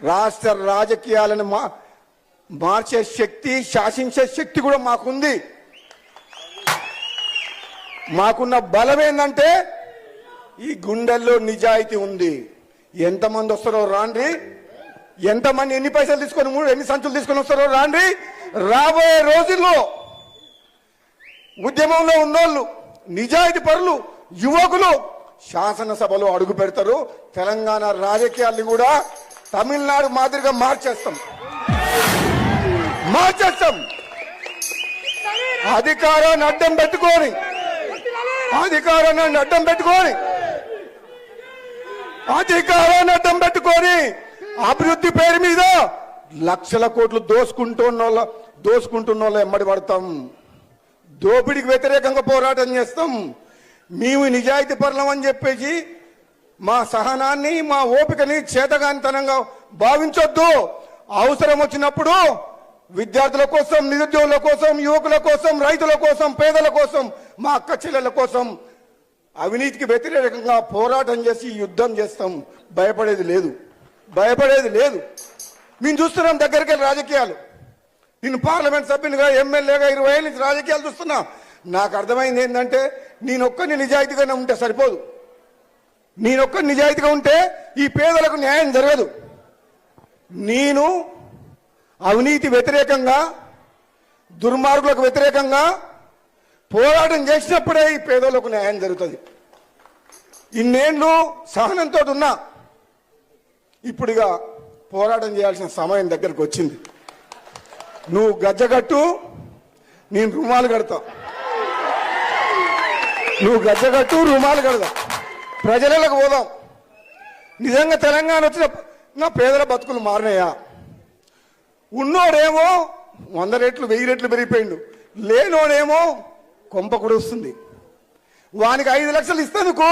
రాష్ట్ర రాజకీయాలను మార్చే శక్తి, శాసించే శక్తి కూడా మాకుంది. మాకున్న బలం ఏంటంటే ఈ గుండెల్లో నిజాయితీ ఉంది. ఎంతమంది వస్తారో రాండి, ఎంతమంది ఎన్ని పైసలు తీసుకొని ఎన్ని సంచులు తీసుకొని వస్తారో రాండి. రాబోయే రోజుల్లో ఉద్యమంలో ఉన్నోళ్ళు, నిజాయితీ పరులు, యువకులు శాసనసభలో అడుగు పెడతారు. తెలంగాణ రాజకీయాల్ని కూడా తమిళనాడు మాదిరిగా మార్చేస్తాం. అధికారాన్ని అడ్డం పెట్టుకొని అభివృద్ధి పేరు మీద లక్షల కోట్లు దోసుకుంటున్న వాళ్ళు ఎమ్మడి పడతాం. దోపిడికి వ్యతిరేకంగా పోరాటం చేస్తాం. మేము నిజాయితీ పరులం అని చెప్పేసి మా సహనాన్ని, మా ఓపికని చేతగానితనంగా భావించొద్దు. అవసరం వచ్చినప్పుడు విద్యార్థుల కోసం, నిరుద్యోగుల కోసం, యువకుల కోసం, రైతుల కోసం, పేదల కోసం, మా అక్క చెల్లెల కోసం అవినీతికి వ్యతిరేకంగా పోరాటం చేసి యుద్ధం చేస్తాం. భయపడేది లేదు. మేము చూస్తున్నాం దగ్గరికి వెళ్ళి రాజకీయాలు. నేను పార్లమెంట్ సభ్యునిగా, ఎమ్మెల్యేగా 20 ఏళ్ళ నుంచి రాజకీయాలు చూస్తున్నా. నాకు అర్థమైంది ఏంటంటే నేనొక్కరిని నిజాయితీగానే ఉంటే సరిపోదు. నేనొక్కరిని నిజాయితీగా ఉంటే ఈ పేదలకు న్యాయం జరగదు. నేను అవినీతి వ్యతిరేకంగా, దుర్మార్గులకు వ్యతిరేకంగా పోరాటం చేసినప్పుడే ఈ పేదలకు న్యాయం జరుగుతుంది. ఇన్నేళ్ళు సహనంతో ఉన్నా, ఇప్పుడుగా పోరాటం చేయాల్సిన సమయం దగ్గరకు వచ్చింది. నువ్వు గజ్జగట్టు, నేను రుమాలు కడతా. నువ్వు గజ్జగట్టు, రుమాలు కడదా. ప్రజలకు పోదాం. నిజంగా తెలంగాణ వచ్చిన నా పేదల బతుకులు మారినాయా? ఉన్నోడేమో 100 రెట్లు 1000 రెట్లు పెరిగిపోయిండు, లేనోడేమో కొంప కూడా వస్తుంది. వానికి 5 లక్షలు ఇస్తేందుకు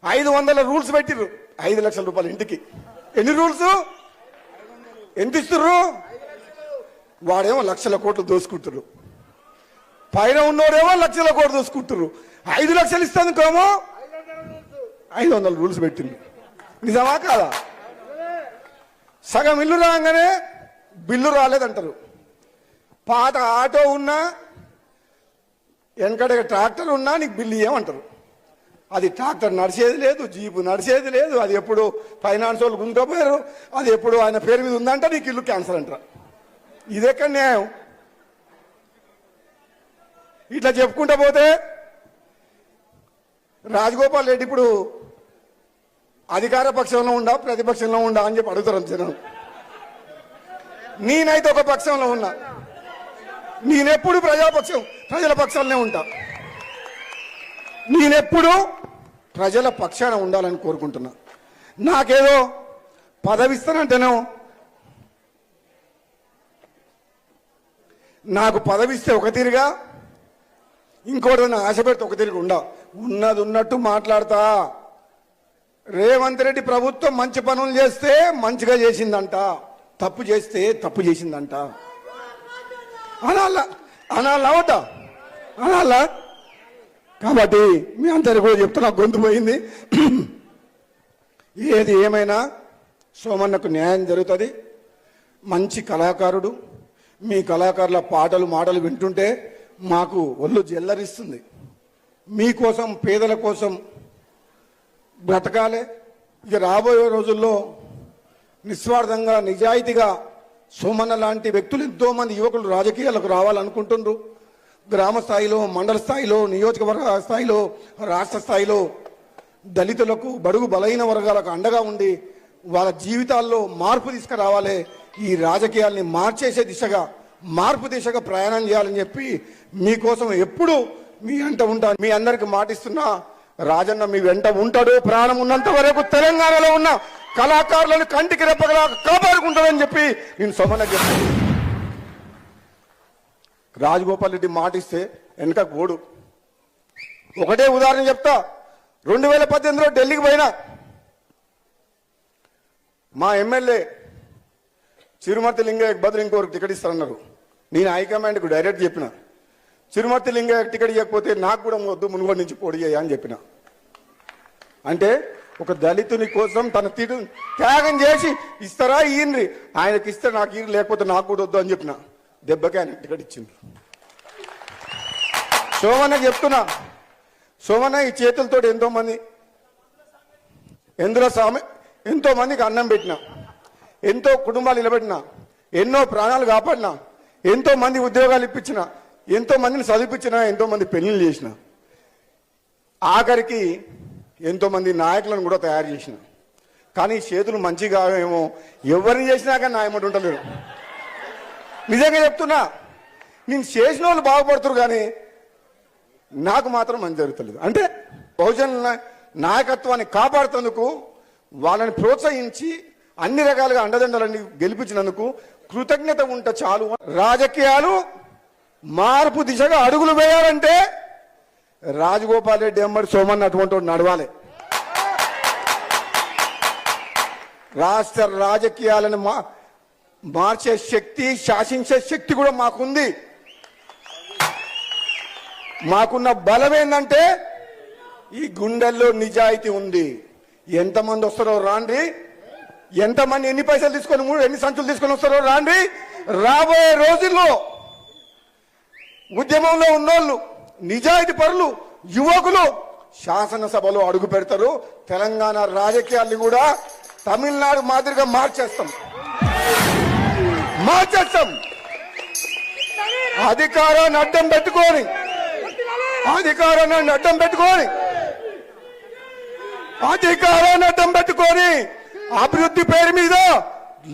500 రూల్స్ పెట్టిర్రు. 5 లక్షల రూపాయలు ఇంటికి. ఎన్ని రూల్స్? ఎంత ఇస్తుర్రు? వాడేమో లక్షల కోట్లు దోసుకుంటారు. పైన ఉన్నోడేమో లక్షల కోట్లు దోసుకుంటారు. 5 లక్షలు ఇస్తేందుకేమో 500 రూల్స్ పెట్టింది. నిజమా కాదా? సగం ఇల్లు రాగానే బిల్లు రాలేదంటారు. పాత ఆటో ఉన్నా, వెనకడ ట్రాక్టర్ ఉన్నా నీకు బిల్లు ఏమంటారు. అది ట్రాక్టర్ నడిచేది లేదు, జీపు నడిచేది లేదు. అది ఎప్పుడు ఫైనాన్స్ వాళ్ళు గుంకపోయారు, అది ఎప్పుడు ఆయన పేరు మీద ఉందంట, నీకు ఇల్లు క్యాన్సర్ అంటారు. ఇదెక్కడ న్యాయం? ఇట్లా చెప్పుకుంటా పోతే రాజగోపాల్ రెడ్డి ఇప్పుడు అధికార పక్షంలో ఉండా, ప్రతిపక్షంలో ఉండా అని చెప్పి అడుగుతారు జనం. నేనైతే ఒక పక్షంలో ఉన్నా. నేనెప్పుడు ప్రజల పక్షాలనే ఉంటా. నేనెప్పుడు ప్రజల పక్షాన ఉండాలని కోరుకుంటున్నా. నాకేదో పదవిస్తానంటేనో, నాకు పదవిస్తే ఒక తీరుగా, ఇంకోటి ఆశ పెడితే ఒక తీరుగా ఉన్నది ఉన్నట్టు మాట్లాడతా. రేవంత్ రెడ్డి ప్రభుత్వం మంచి పనులు చేస్తే మంచిగా చేసిందంట, తప్పు చేస్తే తప్పు చేసిందంట అనాలా. కాబట్టి మీ అందరికీ కూడా చెప్తున్నా, గొంతు పోయింది. ఏది ఏమైనా సోమన్నకు న్యాయం జరుగుతుంది. మంచి కళాకారుడు. మీ కళాకారుల పాటలు మాటలు వింటుంటే మాకు ఒళ్ళు జల్లరిస్తుంది. మీకోసం, పేదల కోసం బ్రతకాలే. ఇక రాబోయే రోజుల్లో నిస్వార్థంగా, నిజాయితీగా సోమన్న లాంటి వ్యక్తులు ఎంతోమంది యువకులు రాజకీయాలకు రావాలనుకుంటున్నారు. గ్రామ స్థాయిలో, మండల స్థాయిలో, నియోజకవర్గ స్థాయిలో, రాష్ట్ర స్థాయిలో దళితులకు, బడుగు బలహీన వర్గాలకు అండగా ఉండి వాళ్ళ జీవితాల్లో మార్పు తీసుకురావాలి. ఈ రాజకీయాల్ని మార్పు దిశగా ప్రయాణం చేయాలని చెప్పి మీకోసం ఎప్పుడు మీ వెంట ఉంటాను. మీ అందరికి మాటిస్తున్నా, రాజన్న మీ వెంట ఉంటాడు. ప్రాణం ఉన్నంత వరకు తెలంగాణలో ఉన్న కళాకారులను కంటికి రెప్పగలా కాపాడుకుంటాడని చెప్పి నేను సోమన్న చెప్తాను. రాజగోపాల్ రెడ్డి మాటిస్తే వెనక గోడు. ఒకటే ఉదాహరణ చెప్తా. 2018లో ఢిల్లీకి పోయినా, మా ఎమ్మెల్యే చిరుమర్తి లింగయ్యకు బదులు ఇంకొకరికి టికెట్ ఇస్తారన్నారు. నేను హైకమాండ్కు డైరెక్ట్ చెప్పిన, చిరుమర్తి లింగయ్యకు టికెట్ ఇవ్వకపోతే నాకు కూడా వద్దు, మునుగోడు నుంచి పోటీ చేయ అని చెప్పిన. అంటే ఒక దళితుని కోసం తన తీరు త్యాగం చేసి ఇస్తారా ఈయనరి, ఆయనకి ఇస్తే నాకు ఈయన, లేకపోతే నాకు కూడా వద్దు అని చెప్పిన. దెబ్బకి ఆయన టికెట్ ఇచ్చింది. సోమన్న చెప్తున్నా, సోమన్న ఈ చేతులతో ఎంతో మందికి అన్నం పెట్టిన, ఎంతో కుటుంబాలు నిలబెట్టిన, ఎన్నో ప్రాణాలు కాపాడిన, ఎంతో మంది ఉద్యోగాలు ఇప్పించిన, ఎంతో మందిని చదివించిన, ఎంతో మంది పెళ్లిళ్ళు చేసిన, ఆఖరికి ఎంతో మంది నాయకులను కూడా తయారు చేసిన. కానీ చేతులు మంచిగా ఏమో ఎవరిని చేసినా కానీ నా ఏమంటు ఉండలేరు. నిజంగా చెప్తున్నా, నేను చేసిన వాళ్ళు బాగుపడుతురు కానీ నాకు మాత్రం మంచి జరుగుతలేదు. అంటే బహుజన నాయకత్వాన్ని కాపాడుతందుకు, వాళ్ళని ప్రోత్సహించి అన్ని రకాలుగా అండదండలన్నీ గెలిపించినందుకు కృతజ్ఞత ఉంటే చాలు. రాజకీయాలు మార్పు దిశగా అడుగులు వేయాలంటే రాజగోపాల్ రెడ్డి ఎమ్మడి సోమన్న అటువంటి నడవాలి. రాష్ట్ర రాజకీయాలను మార్చే శక్తి, శాసించే శక్తి కూడా మాకుంది. మాకున్న బలం ఏంటంటే ఈ గుండెల్లో నిజాయితీ ఉంది. ఎంతమంది వస్తారో రాండి, ఎంతమంది ఎన్ని పైసలు తీసుకొని ఎన్ని సంచులు తీసుకొని వస్తారో రాండి. రాబోయే రోజుల్లో ఉద్యమంలో ఉన్నోళ్ళు, నిజాయితీ పరులు, యువకులు శాసనసభలో అడుగు పెడతారు. తెలంగాణ రాజకీయాల్ని కూడా తమిళనాడు మాదిరిగా మార్చేస్తాం. అధికారాన్ని అడ్డం పెట్టుకొని అభివృద్ధి పేరు మీద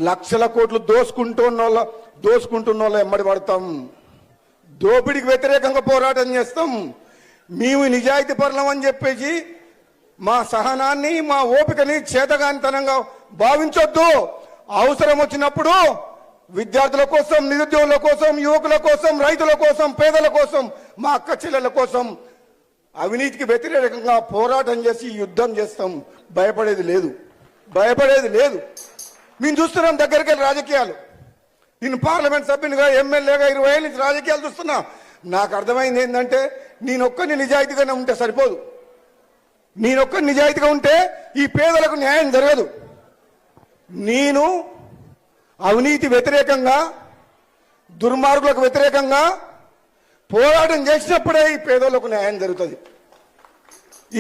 లక్షల కోట్లు దోసుకుంటున్న వాళ్ళు ఎమ్మడి పడతాం. దోపిడికి వ్యతిరేకంగా పోరాటం చేస్తాం. మేము నిజాయితీ పరులం అని చెప్పేసి మా సహనాన్ని, మా ఓపికని చేతగానితనంగా భావించొద్దు. అవసరం వచ్చినప్పుడు విద్యార్థుల కోసం, నిరుద్యోగుల కోసం, యువకుల కోసం, రైతుల కోసం, పేదల కోసం, మా అక్క చెల్లెల కోసం అవినీతికి వ్యతిరేకంగా పోరాటం చేసి యుద్ధం చేస్తాం. భయపడేది లేదు. మేము చూస్తున్నాం దగ్గరికి వెళ్ళి రాజకీయాలు. నేను పార్లమెంట్ సభ్యునిగా, ఎమ్మెల్యేగా 20 ఏళ్ళ నుంచి రాజకీయాలు చూస్తున్నా. నాకు అర్థమైంది ఏంటంటే, నేనొక్కరిని నిజాయితీగానే ఉంటే సరిపోదు. నేనొక్కరిని నిజాయితీగా ఉంటే ఈ పేదలకు న్యాయం జరగదు. నేను అవినీతి వ్యతిరేకంగా, దుర్మార్గులకు వ్యతిరేకంగా పోరాటం చేసినప్పుడే ఈ పేదలకు న్యాయం జరుగుతుంది.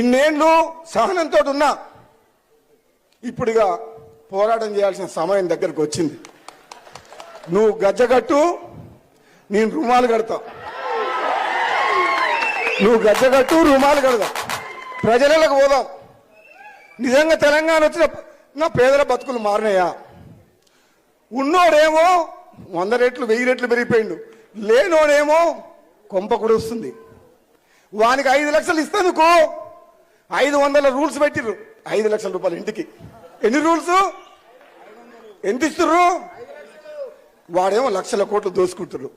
ఇన్నేళ్ళు సహనంతో ఉన్నా, ఇప్పుడుగా పోరాటం చేయాల్సిన సమయం దగ్గరకు వచ్చింది. నువ్వు గజ్జగట్టు, నేను రుమాలు కడతా. నువ్వు గజ్జగట్టు, రుమాలు కడదాం, ప్రజలకు పోదాం. నిజంగా తెలంగాణ వచ్చిన నా పేదల బతుకులు మారినాయా? ఉన్నోడేమో 100 రెట్లు 1000 రెట్లు పెరిగిపోయిండు, లేనోడేమో కొంప కూడా వస్తుంది. వానికి 5 లక్షలు ఇస్తేందుకు 500 రూల్స్ పెట్టిర్రు. 5 లక్షల రూపాయలు ఇంటికి. ఎన్ని రూల్స్? ఎంత ఇస్తుర్రు? వాడేమో లక్షల కోట్లు దోసుకుంటారు,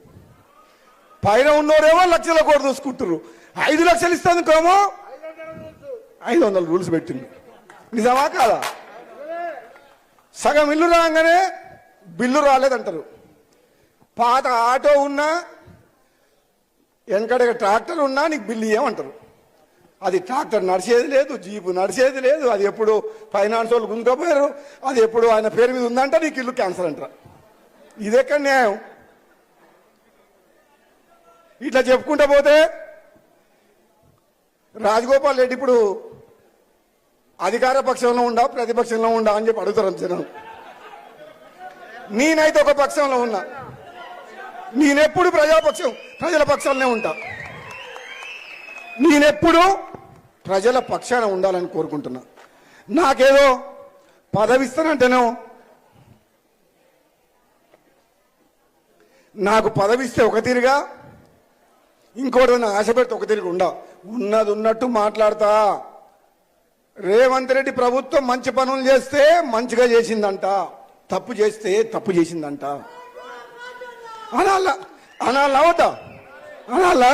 పైన ఉన్నోడేమో లక్షల కోట్లు దోసుకుంటారు. 5 లక్షలు ఇస్తేందుకేమో 500 రూల్స్ పెట్టిండు. నిజమా కాదా? సగం ఇల్లు రాగానే బిల్లు రాలేదంటారు. పాత ఆటో ఉన్నా, వెనకడగా ట్రాక్టర్ ఉన్నా నీకు బిల్లు ఏమంటారు. అది ట్రాక్టర్ నడిచేది లేదు, జీపు నడిచేది లేదు. అది ఎప్పుడు ఫైనాన్స్ వాళ్ళు గుంజుకపోయారు, అది ఎప్పుడు ఆయన పేరు మీద ఉందంట, నీకు ఇల్లు క్యాన్సర్ అంటారు. ఇదెక్కడ న్యాయం? ఇట్లా చెప్పుకుంటా పోతే రాజగోపాల్ రెడ్డి ఇప్పుడు అధికార పక్షంలో ఉండా, ప్రతిపక్షంలో ఉండా అని చెప్పి అడుగుతారు జనం. నేనైతే ఒక పక్షంలో ఉన్నా. నేనెప్పుడు ప్రజల పక్షాలనే ఉంటా. నేనెప్పుడు ప్రజల పక్షాన ఉండాలని కోరుకుంటున్నా. నాకేదో పదవిస్తానంటేనో, నాకు పదవిస్తే ఒక తీరుగా, ఇంకోటి ఆశ పెడితే ఒక తీరుగా ఉన్నది ఉన్నట్టు మాట్లాడతా. రేవంత్ రెడ్డి ప్రభుత్వం మంచి పనులు చేస్తే మంచిగా చేసిందంట, తప్పు చేస్తే తప్పు చేసిందంట అనాలా? అనాలా?